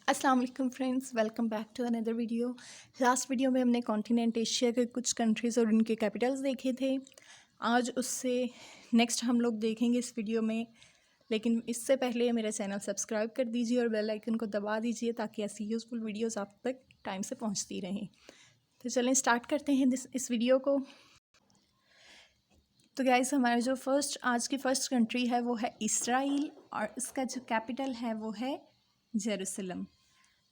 अस्सलाम वालेकुम friends, welcome back to another video. Last video में हमने कॉन्टिनेंट एशिया के कुछ कंट्रीज़ और उनके कैपिटल्स देखे थे। आज उससे नेक्स्ट हम लोग देखेंगे इस वीडियो में, लेकिन इससे पहले मेरा चैनल सब्सक्राइब कर दीजिए और बेल आइकन को दबा दीजिए ताकि ऐसी यूज़फुल वीडियोस आप तक टाइम से पहुंचती रहें। तो चलें स्टार्ट करते हैं इस वीडियो को। तो गाइस, हमारा जो आज की फ़र्स्ट कंट्री है वो है इसराइल और इसका जो कैपिटल है वो है जेरूसलम।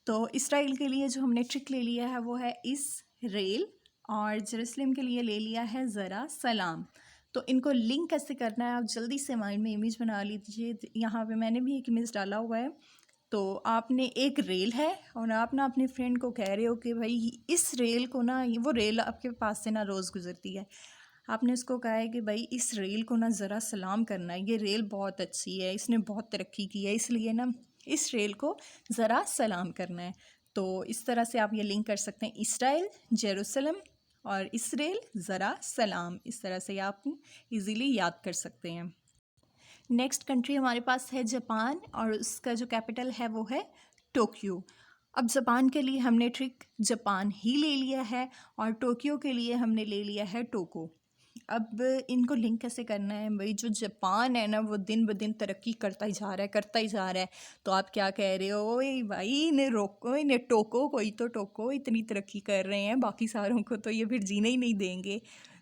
तो इसराइल के लिए जो हमने ट्रिक ले लिया है वो है इसराइल और जेरूसलम के लिए ले लिया है ज़रा सलाम। तो इनको लिंक कैसे करना है, आप जल्दी से माइंड में इमेज बना लीजिए। यहाँ पे मैंने भी एक इमेज डाला हुआ है। तो आपने एक रेल है और आप ना अपने फ्रेंड को कह रहे हो कि भाई इस रेल को ना, वो रेल आपके पास से ना रोज़ गुजरती है। आपने उसको कहा है कि भाई इस रेल को ना ज़रा सलाम करना है, ये रेल बहुत अच्छी है, इसने बहुत तरक्की की है, इसलिए ना इस रेल को ज़रा सलाम करना है। तो इस तरह से आप ये लिंक कर सकते हैं, इसराइल जेरूसलम और इसराइल ज़रा सलाम। इस तरह से आप इजीली याद कर सकते हैं। नेक्स्ट कंट्री हमारे पास है जापान और उसका जो कैपिटल है वो है टोक्यो। अब जापान के लिए हमने ट्रिक जापान ही ले लिया है और टोक्यो के लिए हमने ले लिया है टोको। अब इनको लिंक कैसे करना है, भाई जो जापान है ना वो दिन ब दिन तरक्की करता ही जा रहा है, करता ही जा रहा है। तो आप क्या कह रहे हो, ओए भाई इन्हें रोको, इन्हें टोको, कोई तो टोको, इतनी तरक्की कर रहे हैं, बाकी सारों को तो ये फिर जीने ही नहीं देंगे।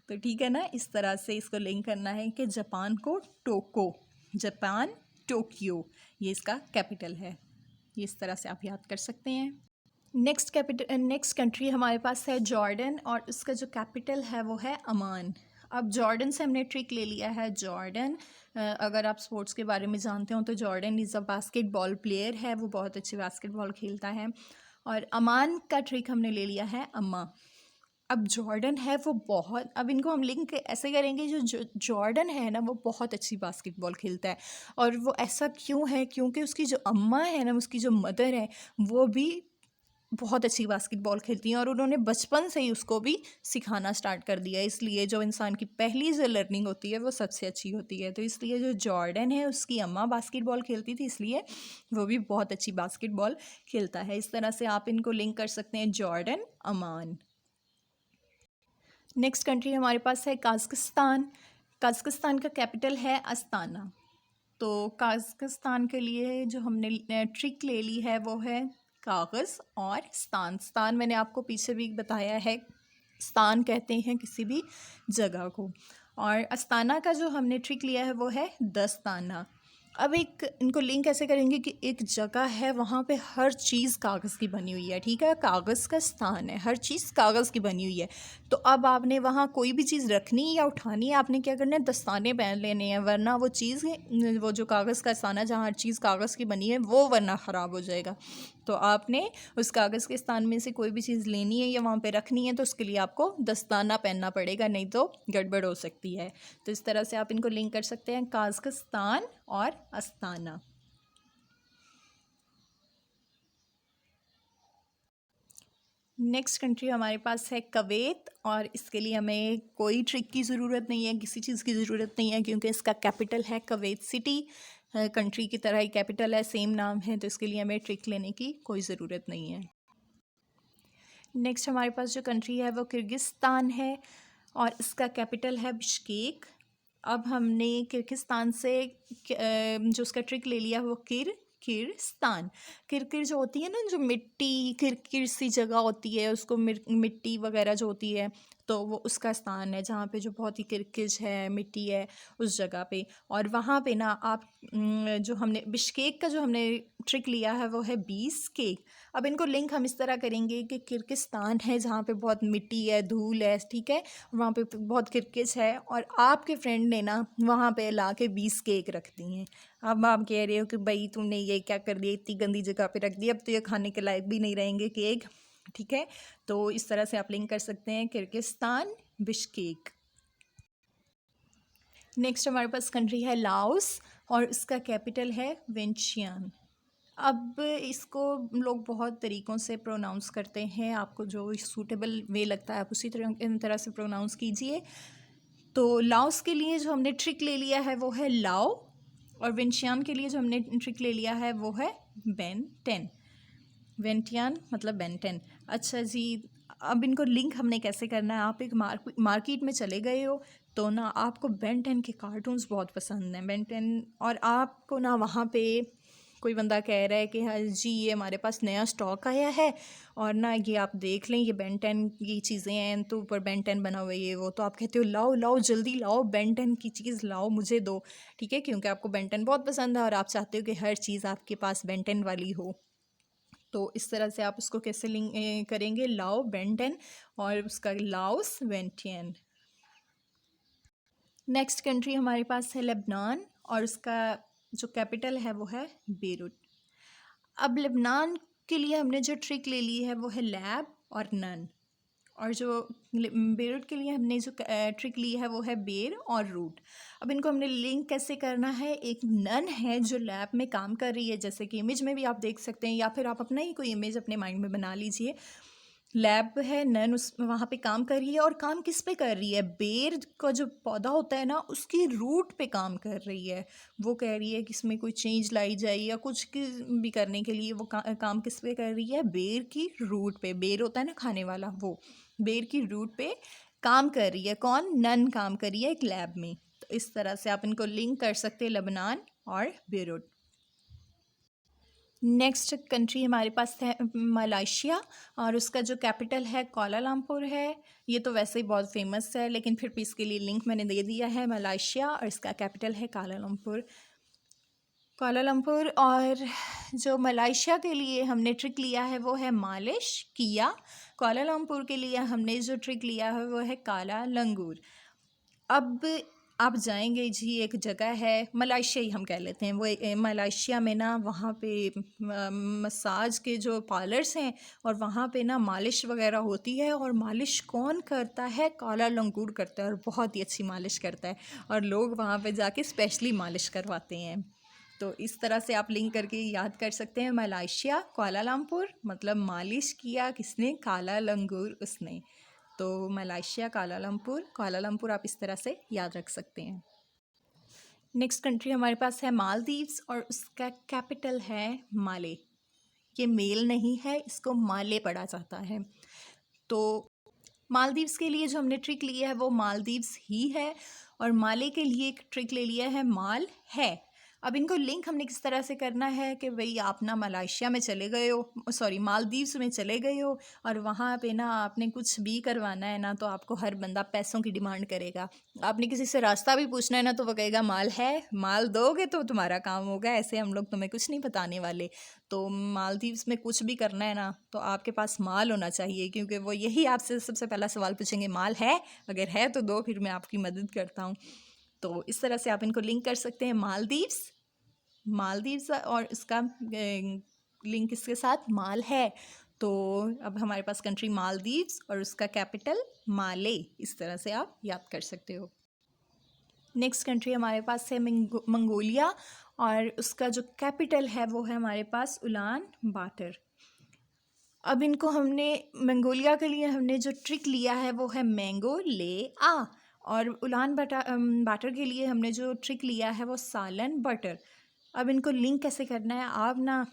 तो ठीक है ना, इस तरह से इसको लिंक करना है कि जापान को टोको, जापान टोक्यो, ये इसका कैपिटल है। ये इस तरह से आप याद कर सकते हैं। नेक्स्ट कंट्री हमारे पास है जॉर्डन और उसका जो कैपिटल है वो है अमान। अब जॉर्डन से हमने ट्रिक ले लिया है जॉर्डन। अगर आप स्पोर्ट्स के बारे में जानते हो तो Jordan is a basketball player है, वो बहुत अच्छी बास्केटबॉल खेलता है। और अमान का ट्रिक हमने ले लिया है अम्मा। अब जॉर्डन है वो बहुत, अब इनको हम लिंक ऐसे करेंगे, जो जॉर्डन है ना वो बहुत अच्छी बास्केटबॉल खेलता है। और वो ऐसा क्यों है, क्योंकि उसकी जो अम्मा है ना, उसकी जो मदर है वो भी बहुत अच्छी बास्केटबॉल खेलती हैं और उन्होंने बचपन से ही उसको भी सिखाना स्टार्ट कर दिया है। इसलिए जो इंसान की पहली जो लर्निंग होती है वो सबसे अच्छी होती है। तो इसलिए जो जॉर्डन है उसकी अम्मा बास्केटबॉल खेलती थी, इसलिए वो भी बहुत अच्छी बास्केटबॉल खेलता है। इस तरह से आप इनको लिंक कर सकते हैं, जॉर्डन अमान। नेक्स्ट कंट्री हमारे पास है काज़ाकिस्तान। काज़ाकिस्तान का कैपिटल है अस्ताना। तो काज़ाकिस्तान के लिए जो हमने ट्रिक ले ली है वो है कागज़ और स्थान मैंने आपको पीछे भी बताया है, स्थान कहते हैं किसी भी जगह को। और अस्ताना का जो हमने ट्रिक लिया है वो है दस्ताना। अब एक इनको लिंक ऐसे करेंगे कि एक जगह है, वहाँ पे हर चीज़ कागज़ की बनी हुई है, ठीक है, कागज़ का स्थान है, हर चीज़ कागज़ की बनी हुई है। तो अब आपने वहाँ कोई भी चीज़ रखनी या उठानी है, आपने क्या करना है, दस्ताने पहन लेने हैं, वरना वो चीज़, वो जो कागज़ का स्थान है जहाँ हर चीज़ कागज़ की बनी है वो वरना ख़राब हो जाएगा। तो आपने उस कागज़ के स्थान में से कोई भी चीज़ लेनी है या वहाँ पे रखनी है तो उसके लिए आपको दस्ताना पहनना पड़ेगा, नहीं तो गड़बड़ हो सकती है। तो इस तरह से आप इनको लिंक कर सकते हैं, काज़ाकिस्तान और अस्ताना। नेक्स्ट कंट्री हमारे पास है कवैत और इसके लिए हमें कोई ट्रिक की ज़रूरत नहीं है, किसी चीज़ की ज़रूरत नहीं है, क्योंकि इसका कैपिटल है कवैत सिटी। कंट्री की तरह ही कैपिटल है, सेम नाम है, तो इसके लिए हमें ट्रिक लेने की कोई ज़रूरत नहीं है। नेक्स्ट हमारे पास जो कंट्री है वो किर्गिस्तान है और इसका कैपिटल है बिश्केक। अब हमने किर्गिस्तान से जो उसका ट्रिक ले लिया वो किर्गिस्तान। किरकिर जो होती है ना, जो मिट्टी किरकिर सी जगह होती है, उसको मिट्टी वगैरह जो होती है, तो वो उसका स्थान है जहाँ पे जो बहुत ही किरकिज है, मिट्टी है उस जगह पे। और वहाँ पे ना आप जो हमने बिश्केक का जो हमने ट्रिक लिया है वो है बीसकेक। अब इनको लिंक हम इस तरह करेंगे कि किर्गिस्तान है जहाँ पे बहुत मिट्टी है, धूल है, ठीक है, वहाँ पे बहुत किरकिज है, और आपके फ्रेंड ने ना वहाँ पे ला के 20 केक रख दिए हैं। अब आप कह रहे हो कि भाई तुमने ये क्या कर दिया, इतनी गंदी जगह पे रख दिया, अब तो ये खाने के लायक भी नहीं रहेंगे केक, ठीक है। तो इस तरह से आप लिंक कर सकते हैं, किर्गिस्तान बिश्केक। नेक्स्ट हमारे पास कंट्री है लाओस और इसका कैपिटल है विंचियान। अब इसको लोग बहुत तरीक़ों से प्रोनाउंस करते हैं, आपको जो सूटेबल वे लगता है आप उसी तरह से प्रोनाउंस कीजिए। तो लाओस के लिए जो हमने ट्रिक ले लिया है वो है लाओ और विंशियान के लिए जो हमने ट्रिक ले लिया है वो है बेन 10। वेंटियान मतलब बेंटन। अच्छा जी, अब इनको लिंक हमने कैसे करना है। आप एक मार्केट में चले गए हो तो ना आपको बेंटन के कार्टून्स बहुत पसंद हैं, बेंटन, और आपको ना वहाँ पे कोई बंदा कह रहा है कि हाँ जी ये हमारे पास नया स्टॉक आया है और ना ये आप देख लें, ये बेंटन की चीज़ें हैं, तो ऊपर बेंटन बना हुआ है ये वो, तो आप कहते हो लाओ लाओ जल्दी लाओ, बेंटन की चीज़ लाओ मुझे दो, ठीक है, क्योंकि आपको बेंटन बहुत पसंद है और आप चाहते हो कि हर चीज़ आपके पास बेंटन वाली हो। तो इस तरह से आप उसको कैसे लिंक करेंगे, लाओ बेंटन और उसका लाओस वेंटियन। नेक्स्ट कंट्री हमारे पास है लेबनान और उसका जो कैपिटल है वो है बेरूट। अब लेबनान के लिए हमने जो ट्रिक ले ली है वो है लैब और नन, और जो बेरूट के लिए हमने जो ट्रिक ली है वो है बेर और रूट। अब इनको हमने लिंक कैसे करना है, एक नन है जो लैब में काम कर रही है, जैसे कि इमेज में भी आप देख सकते हैं, या फिर आप अपना ही कोई इमेज अपने माइंड में बना लीजिए। लैब है, नन उस वहाँ पे काम कर रही है, और काम किस पे कर रही है, बेर का जो पौधा होता है ना उसकी रूट पे काम कर रही है। वो कह रही है कि इसमें कोई चेंज लाई जाए या कुछ भी करने के लिए वो काम किस पे कर रही है, बेर की रूट पे। बेर होता है ना खाने वाला, वो बेर की रूट पे काम कर रही है। कौन, नन काम कर रही है एक लैब में। तो इस तरह से आप इनको लिंक कर सकते हैं, लेबनान और बेरूट। नेक्स्ट कंट्री हमारे पास है मलेशिया, और उसका जो कैपिटल है कोलालमपुर है। ये तो वैसे ही बहुत फेमस है, लेकिन फिर भी इसके लिए लिंक मैंने दे दिया है, मलेशिया, और इसका कैपिटल है कोलालमपुर। कोलालमपुर। और जो मलेशिया के लिए हमने ट्रिक लिया है वो है मालिश किया। कोलालमपुर के लिए हमने जो ट्रिक लिया है वो है काला लंगूर। अब आप जाएंगे जी, एक जगह है मलेशिया ही हम कह लेते हैं, वो मलेशिया में ना वहाँ पे मसाज के जो पार्लर्स हैं, और वहाँ पे ना मालिश वगैरह होती है, और मालिश कौन करता है, काला लंगूर करता है, और बहुत ही अच्छी मालिश करता है, और लोग वहाँ पे जाके स्पेशली मालिश करवाते हैं। तो इस तरह से आप लिंक करके याद कर सकते हैं, मलेशिया कुआलालंपुर मतलब मालिश किया किसने, काला लंगूर उसने। तो मलेशिया कुआलालंपुर आप इस तरह से याद रख सकते हैं। नेक्स्ट कंट्री हमारे पास है मालदीव्स, और उसका कैपिटल है माले। ये मेल नहीं है, इसको माले पढ़ा जाता है। तो मालदीव्स के लिए जो हमने ट्रिक लिया है वो मालदीव्स ही है, और माले के लिए एक ट्रिक ले लिया है माल है। अब इनको लिंक हमने किस तरह से करना है कि भाई आप ना मलेशिया में चले गए हो, सॉरी मालदीव्स में चले गए हो, और वहाँ पे ना आपने कुछ भी करवाना है ना तो आपको हर बंदा पैसों की डिमांड करेगा। आपने किसी से रास्ता भी पूछना है ना तो वो कहेगा माल है, माल दोगे तो तुम्हारा काम होगा, ऐसे हम लोग तुम्हें कुछ नहीं बताने वाले। तो मालदीव्स में कुछ भी करना है ना तो आपके पास माल होना चाहिए, क्योंकि वो यही आपसे सबसे पहला सवाल पूछेंगे, माल है, अगर है तो दो, फिर मैं आपकी मदद करता हूँ। तो इस तरह से आप इनको लिंक कर सकते हैं, मालदीव्स और इसका लिंक इसके साथ माल है। तो अब हमारे पास कंट्री मालदीव्स और उसका कैपिटल माले, इस तरह से आप याद कर सकते हो। नेक्स्ट कंट्री हमारे पास है मंगोलिया, और उसका जो कैपिटल है वो है हमारे पास उलान बाटर। अब इनको हमने मंगोलिया के लिए हमने जो ट्रिक लिया है वो है मैंगो ले आ, और उलान बाटर के लिए हमने जो ट्रिक लिया है वो सालन बटर। अब इनको लिंक कैसे करना है, आप ना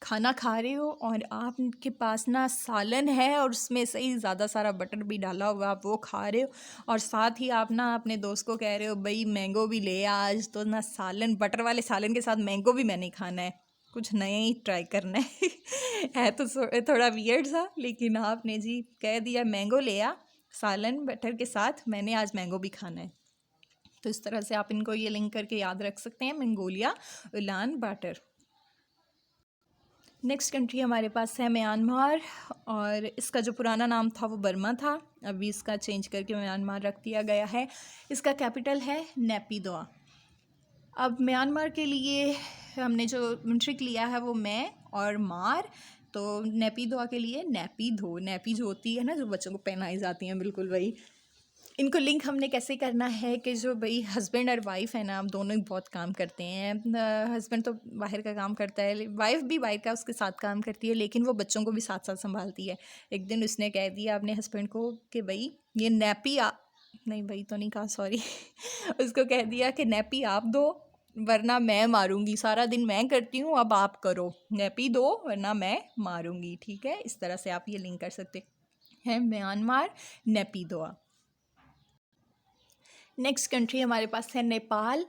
खाना खा रहे हो और आपके पास ना सालन है और उसमें से ही ज़्यादा सारा बटर भी डाला हुआ, आप वो खा रहे हो, और साथ ही आप ना अपने दोस्त को कह रहे हो भाई मैंगो भी ले आज, तो ना सालन, बटर वाले सालन के साथ मैंगो भी मैंने खाना है, कुछ नया ही ट्राई करना है तो थोड़ा वियर्ड सा, लेकिन आपने जी कह दिया मैंगो ले आ सालन बटर के साथ, मैंने आज मैंगो भी खाना है। तो इस तरह से आप इनको ये लिंक करके याद रख सकते हैं, Mongolia, Ulaanbaatar. Next country हमारे पास है म्यांमार, और इसका जो पुराना नाम था वो बर्मा था, अभी इसका चेंज करके म्यांमार रख दिया गया है। इसका कैपिटल है नेपिदोआ। अब म्यांमार के लिए हमने जो ट्रिक लिया है वो मैं और मार, तो नेपिदोआ के लिए नैपी धो, नैपी जो होती है ना जो बच्चों को पहनाई जाती हैं, बिल्कुल वही। इनको लिंक हमने कैसे करना है कि जो भाई हस्बैंड और वाइफ है ना, आप दोनों ही बहुत काम करते हैं। हस्बैंड तो बाहर का काम करता है, वाइफ भी बाहर का उसके साथ काम करती है, लेकिन वो बच्चों को भी साथ साथ संभालती है। एक दिन उसने कह दिया अपने हस्बैंड को कि भाई ये नैपी नहीं भाई तो नहीं कहा, सॉरी उसको कह दिया कि नैपी आप दो वरना मैं मारूंगी, सारा दिन मैं करती हूँ, अब आप करो, नेपी दो वरना मैं मारूंगी। ठीक है, इस तरह से आप ये लिंक कर सकते हैं, म्यांमार, नेपी दो। नेक्स्ट कंट्री हमारे पास है नेपाल।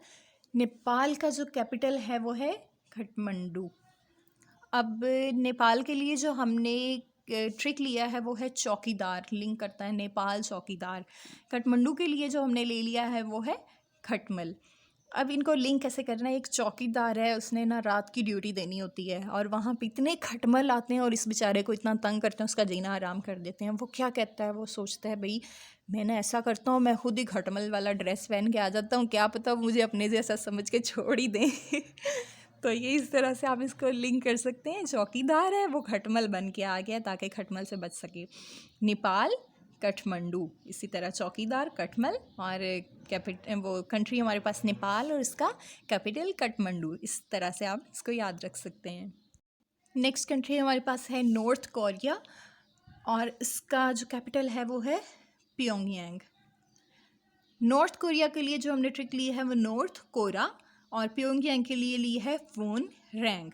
नेपाल का जो कैपिटल है वो है काठमांडू। अब नेपाल के लिए जो हमने ट्रिक लिया है वो है चौकीदार, लिंक करता है नेपाल चौकीदार। काठमांडू के लिए जो हमने ले लिया है वो है खटमल। अब इनको लिंक कैसे करना है, एक चौकीदार है, उसने ना रात की ड्यूटी देनी होती है और वहाँ पे इतने खटमल आते हैं और इस बेचारे को इतना तंग करते हैं, उसका जीना आराम कर देते हैं। वो क्या कहता है, वो सोचता है भाई मैं ना ऐसा करता हूँ, मैं खुद ही खटमल वाला ड्रेस पहन के आ जाता हूँ, क्या पता मुझे अपने जैसा समझ के छोड़ ही दें। तो ये इस तरह से आप इसको लिंक कर सकते हैं, चौकीदार है वो खटमल बन के आ गया ताकि खटमल से बच सके। नेपाल, काठमांडू, इसी तरह चौकीदार, खटमल और वो कंट्री हमारे पास नेपाल और इसका कैपिटल काठमांडू। इस तरह से आप इसको याद रख सकते हैं। नेक्स्ट कंट्री हमारे पास है नॉर्थ कोरिया और इसका जो कैपिटल है वो है प्योंगयांग। नॉर्थ कोरिया के लिए जो हमने ट्रिक ली है वो नॉर्थ कोरा और प्योंगयांग के लिए ली है फोन रैंग।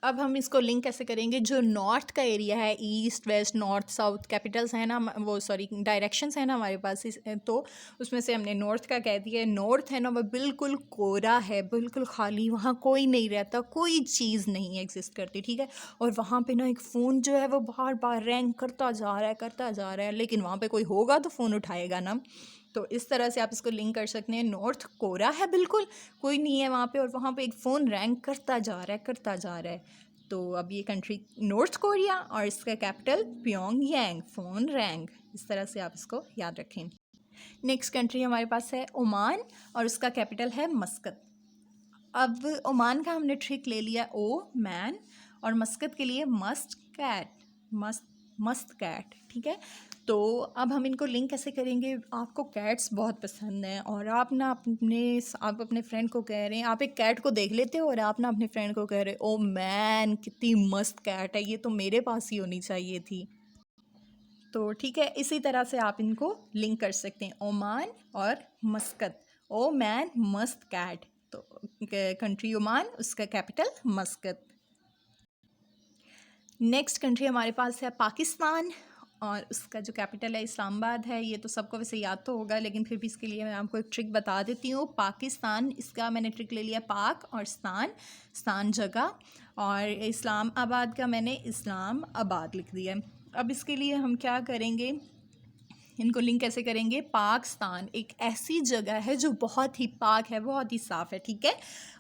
अब हम इसको लिंक कैसे करेंगे, जो नॉर्थ का एरिया है, east west north south Capitals हैं ना, वो सॉरी डायरेक्शंस हैं ना हमारे पास, तो उसमें से हमने नॉर्थ का कह दिया। नॉर्थ है ना वो बिल्कुल कोरा है, बिल्कुल खाली, वहाँ कोई नहीं रहता, कोई चीज़ नहीं एग्जिस्ट करती। ठीक है, और वहाँ पे ना एक फ़ोन जो है वो बार बार रैंग करता जा रहा है, लेकिन वहाँ पे कोई होगा तो फ़ोन उठाएगा ना। तो इस तरह से आप इसको लिंक कर सकते हैं, नॉर्थ कोरा है, बिल्कुल कोई नहीं है वहाँ पे, और वहाँ पे एक फ़ोन रैंक करता जा रहा है। तो अब ये कंट्री नॉर्थ कोरिया और इसका कैपिटल प्योंगयांग, फ़ोन रैंक। इस तरह से आप इसको याद रखें। नेक्स्ट कंट्री हमारे पास है ओमान और उसका कैपिटल है मस्कत। अब ओमान का हमने ट्रिक ले लिया, ओ मैन, और मस्कत के लिए मस्ट कैट, मस्त कैट। ठीक है, तो अब हम इनको लिंक कैसे करेंगे, आपको कैट्स बहुत पसंद हैं और आप अपने फ्रेंड को कह रहे हैं, आप एक कैट को देख लेते हो और आप ना अपने फ्रेंड को कह रहे हो, ओ मैन कितनी मस्त कैट है, ये तो मेरे पास ही होनी चाहिए थी। तो ठीक है, इसी तरह से आप इनको लिंक कर सकते हैं, ओमान और मस्कत, ओ मैन मस्त कैट। तो कंट्री ओमान, उसका कैपिटल मस्कत। नेक्स्ट कंट्री हमारे पास है पाकिस्तान और उसका जो कैपिटल है इस्लामाबाद है। ये तो सबको वैसे याद तो होगा, लेकिन फिर भी इसके लिए मैं आपको एक ट्रिक बता देती हूँ। पाकिस्तान, इसका मैंने ट्रिक ले लिया पाक और स्थान जगह, और इस्लामाबाद का मैंने इस्लाम आबाद लिख दिया। अब इसके लिए हम क्या करेंगे, इनको लिंक कैसे करेंगे, पाकिस्तान एक ऐसी जगह है जो बहुत ही पाक है, बहुत ही साफ़ है। ठीक है,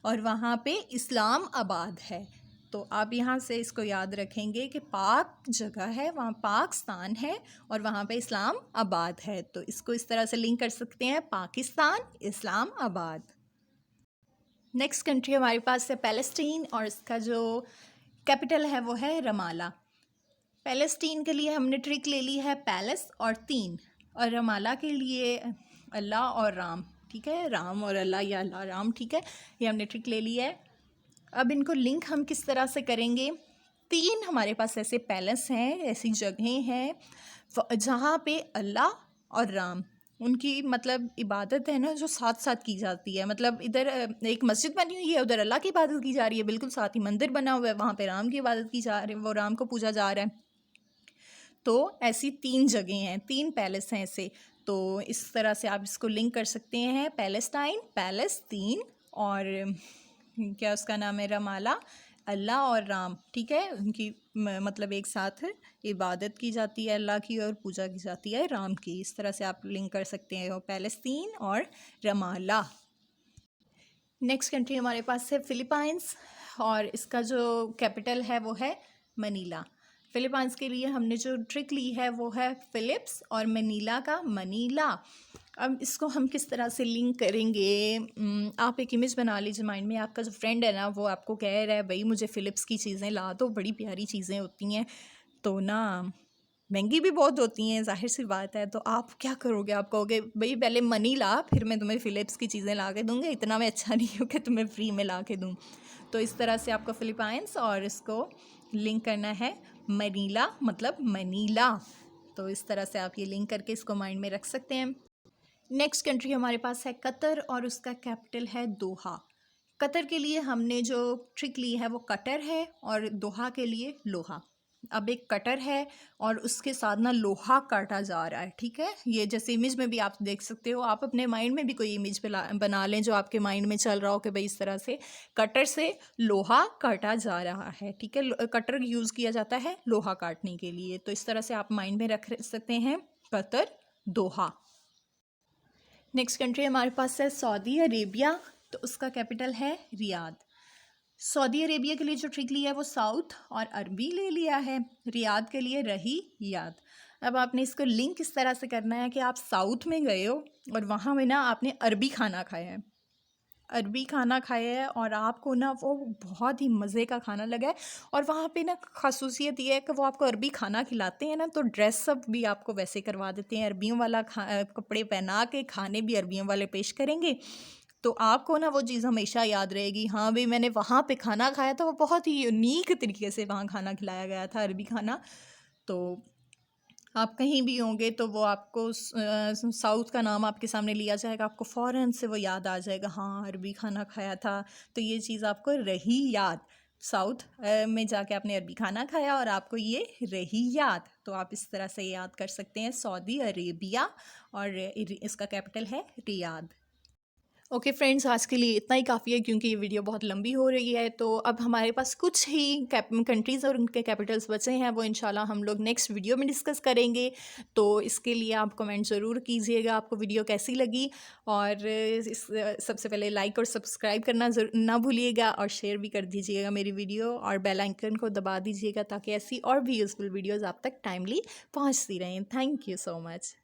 और वहाँ पे इस्लामाबाद है, तो आप यहाँ से इसको याद रखेंगे कि पाक जगह है, वहाँ पाकिस्तान है और वहाँ पे इस्लामाबाद है। तो इसको इस तरह से लिंक कर सकते हैं, पाकिस्तान, इस्लामाबाद। नेक्स्ट कंट्री हमारे पास है पैलेस्टीन और इसका जो कैपिटल है वो है रमाला। पैलेस्टीन के लिए हमने ट्रिक ले ली है पैलेस और 3, और रमाला के लिए अल्लाह और राम। ठीक है, राम और अल्लाह या अल्लाह राम। ठीक है, ये हमने ट्रिक ले ली है। अब इनको लिंक हम किस तरह से करेंगे, 3 हमारे पास ऐसे पैलेस हैं, ऐसी जगहें हैं जहाँ पे अल्लाह और राम, उनकी मतलब इबादत है ना जो साथ साथ की जाती है। मतलब इधर एक मस्जिद बनी हुई है, उधर अल्लाह की इबादत की जा रही है, बिल्कुल साथ ही मंदिर बना हुआ है, वहाँ पे राम की इबादत की जा रही है, वो राम को पूजा जा रहा है। तो ऐसी 3 जगह हैं, 3 पैलेस हैं ऐसे। तो इस तरह से आप इसको लिंक कर सकते हैं, पैलेस्टाइन, पैलेस 3, और क्या उसका नाम है, रमाला, अल्लाह और राम। ठीक है, उनकी मतलब एक साथ इबादत की जाती है अल्लाह की और पूजा की जाती है राम की। इस तरह से आप लिंक कर सकते हैं पैलेस्तीन और रमाला। नेक्स्ट कंट्री हमारे पास है फिलीपाइंस और इसका जो कैपिटल है वो है मनीला। फिलीपाइंस के लिए हमने जो ट्रिक ली है वो है फिलिप्स और मनीला का मनीला। अब इसको हम किस तरह से लिंक करेंगे, आप एक इमेज बना लीजिए माइंड में, आपका जो फ्रेंड है ना वो आपको कह रहा है भाई मुझे फ़िलिप्स की चीज़ें ला दो, बड़ी प्यारी चीज़ें होती हैं, तो ना महंगी भी बहुत होती हैं, ज़ाहिर सी बात है। तो आप क्या करोगे, आप कहोगे भाई पहले मनी ला फिर मैं तुम्हें फ़िलिप्स की चीज़ें ला के दूँगी, इतना मैं अच्छा नहीं हूँ कि तुम्हें फ्री में ला के दूँ। तो इस तरह से आपको फिलीपाइंस और इसको लिंक करना है मनीला, मतलब मनीला। तो इस तरह से आप ये लिंक करके इसको माइंड में रख सकते हैं। नेक्स्ट कंट्री हमारे पास है कतर और उसका कैपिटल है दोहा। कतर के लिए हमने जो ट्रिक ली है वो कटर है और दोहा के लिए लोहा। अब एक कटर है और उसके साथ ना लोहा काटा जा रहा है, ठीक है। ये जैसे इमेज में भी आप देख सकते हो, आप अपने माइंड में भी कोई इमेज बना लें जो आपके माइंड में चल रहा हो कि भाई इस तरह से कटर से लोहा काटा जा रहा है, ठीक है। कटर यूज़ किया जाता है लोहा काटने के लिए, तो इस तरह से आप माइंड में रख सकते हैं कतर, दोहा। नेक्स्ट कंट्री हमारे पास है सऊदी अरेबिया, तो उसका कैपिटल है रियाद। सऊदी अरेबिया के लिए जो ट्रिक लिया है वो साउथ और अरबी ले लिया है, रियाद के लिए रही याद। अब आपने इसको लिंक इस तरह से करना है कि आप साउथ में गए हो और वहाँ में ना आपने अरबी खाना खाया है, अरबी खाना खाया है और आपको ना वो बहुत ही मज़े का खाना लगा है। और वहाँ पे ना ख़ासूसियत ये है कि वो आपको अरबी खाना खिलाते हैं ना, तो ड्रेसअप भी आपको वैसे करवा देते हैं, अरबियों वाला कपड़े पहना के खाने भी अरबियों वाले पेश करेंगे। तो आपको ना वो चीज़ हमेशा याद रहेगी, हाँ भाई मैंने वहाँ पे खाना खाया था, वो बहुत ही यूनिक तरीके से वहाँ खाना खिलाया गया था, अरबी खाना। तो आप कहीं भी होंगे तो वो आपको साउथ का नाम आपके सामने लिया जाएगा, आपको फ़ौरन से वो याद आ जाएगा, हाँ अरबी खाना खाया था। तो ये चीज़ आपको रही याद, साउथ में जाके आपने अरबी खाना खाया और आपको ये रही याद। तो आप इस तरह से याद कर सकते हैं सऊदी अरेबिया और इसका कैपिटल है रियाद। ओके फ्रेंड्स, आज के लिए इतना ही काफ़ी है क्योंकि ये वीडियो बहुत लंबी हो रही है। तो अब हमारे पास कुछ ही कंट्रीज़ और उनके कैपिटल्स बचे हैं, वो इंशाल्लाह हम लोग नेक्स्ट वीडियो में डिस्कस करेंगे। तो इसके लिए आप कमेंट ज़रूर कीजिएगा आपको वीडियो कैसी लगी, और सबसे पहले लाइक और सब्सक्राइब करना ना भूलिएगा, और शेयर भी कर दीजिएगा मेरी वीडियो, और बेल आइकन को दबा दीजिएगा ताकि ऐसी और भी यूज़फुल वीडियोज़ आप तक टाइमली पहुँचती रहें। Thank you so much.